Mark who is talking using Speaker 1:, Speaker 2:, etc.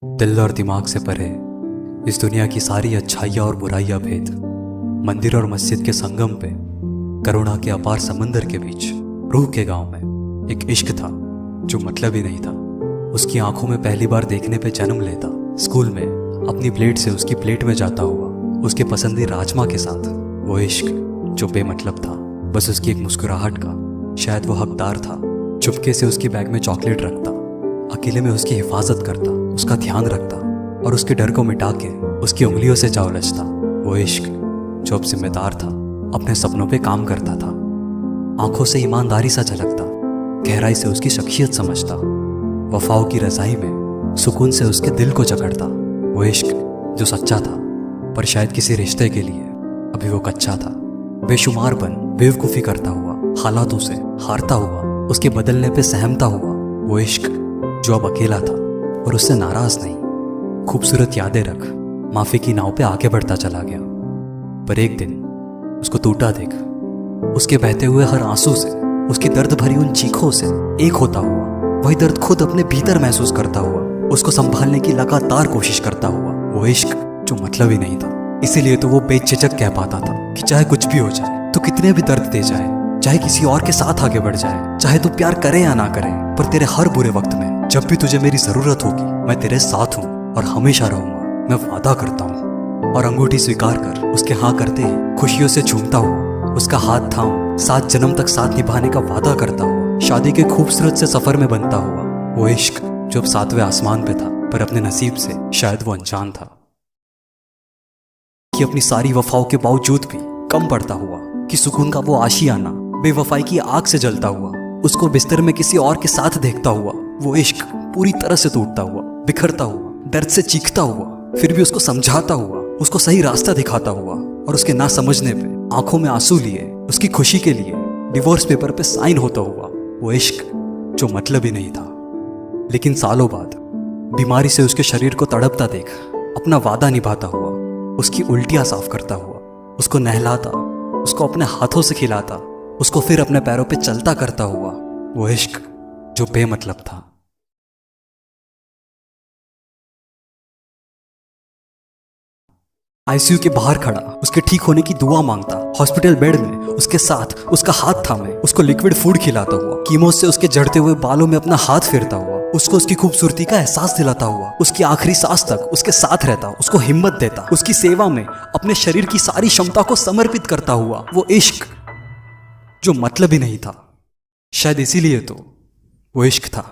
Speaker 1: दिल और दिमाग से परे इस दुनिया की सारी अच्छाइयाँ और बुराइयाँ भेद, मंदिर और मस्जिद के संगम पे, करुणा के अपार समंदर के बीच, रूह के गांव में एक इश्क था जो मतलब ही नहीं था। उसकी आंखों में पहली बार देखने पे जन्म लेता, स्कूल में अपनी प्लेट से उसकी प्लेट में जाता हुआ, उसके पसंदीदा राजमा के साथ। वो इश्क जो बेमतलब था, बस उसकी एक मुस्कुराहट का। शायद वो हकदार था, चुपके से उसकी बैग में चॉकलेट रखता, अकेले में उसकी हिफाजत करता, उसका ध्यान रखता और उसके डर को मिटा के उसकी उंगलियों से जा उलझता। वो इश्क जो अब जिम्मेदार था, अपने सपनों पे काम करता था, आंखों से ईमानदारी सा झलकता, गहराई से उसकी शख्सियत समझता, वफाओं की रज़ाई में सुकून से उसके दिल को जकड़ता। वो इश्क जो सच्चा था, पर शायद किसी रिश्ते के लिए अभी वो कच्चा था। बेशुमार बन बेवकूफ़ी करता हुआ, हालातों से हारता हुआ, उसके बदलने पे सहमता हुआ। वो इश्क जो अब अकेला था और उससे नाराज नहीं। खूबसूरत यादें रख, माफी की नाव पे आगे बढ़ता चला गया। पर एक दिन उसको टूटा देख, उसके बहते हुए हर आंसू से, उसकी दर्द भरी उन चीखों से एक होता हुआ, वही दर्द खुद अपने भीतर महसूस करता हुआ, उसको संभालने की लगातार कोशिश करता हुआ। वो इश्क जो मतलब ही नहीं था। इसीलिए तो वो बेझिझक कह पाता था कि चाहे कुछ भी हो जाए, तो कितने भी दर्द दे जाए, चाहे किसी और के साथ आगे बढ़ जाए, चाहे तू प्यार करे या ना करे, पर तेरे हर बुरे वक्त में जब भी तुझे मेरी जरूरत होगी, मैं तेरे साथ हूँ और हमेशा रहूंगा, मैं वादा करता हूँ। और अंगूठी स्वीकार कर उसके हाँ करते ही खुशियों से झूमता हुआ, उसका हाथ थाम 7 जन्म तक साथ निभाने का वादा करता हुआ, शादी के खूबसूरत से सफर में बनता हुआ। वो इश्क जो अब 7वें आसमान पे था, पर अपने नसीब से शायद वो अनजान था कि अपनी सारी वफाओं के बावजूद भी कम पड़ता हुआ, कि सुकून का वो आशियाना बेवफाई की आग से जलता हुआ, उसको बिस्तर में किसी और के साथ देखता हुआ। वो इश्क पूरी तरह से टूटता हुआ, बिखरता हुआ, दर्द से चीखता हुआ, फिर भी उसको समझाता हुआ, उसको सही रास्ता दिखाता हुआ, और उसके ना समझने पे आंखों में आंसू लिए उसकी खुशी के लिए डिवोर्स पेपर पे साइन होता हुआ। वो इश्क जो मतलब ही नहीं था। लेकिन सालों बाद बीमारी से उसके शरीर को तड़पता देख, अपना वादा निभाता हुआ, उसकी उल्टियां साफ करता हुआ, उसको नहलाता, उसको अपने हाथों से खिलाता, उसको फिर अपने पैरों पे चलता करता हुआ। वो इश्क जो बेमतलब था। आईसीयू के बाहर खड़ा उसके ठीक होने की दुआ मांगता, हॉस्पिटल बेड में उसके साथ उसका हाथ थामे, उसको लिक्विड फूड खिलाता हुआ, कीमो से उसके जड़ते हुए बालों में अपना हाथ फेरता हुआ, उसको उसकी खूबसूरती का एहसास दिलाता हुआ, उसकी आखिरी सांस तक उसके साथ रहता, उसको हिम्मत देता, उसकी सेवा में अपने शरीर की सारी क्षमता को समर्पित करता हुआ। वो इश्क जो मतलब ही नहीं था। शायद इसीलिए तो वो इश्क था।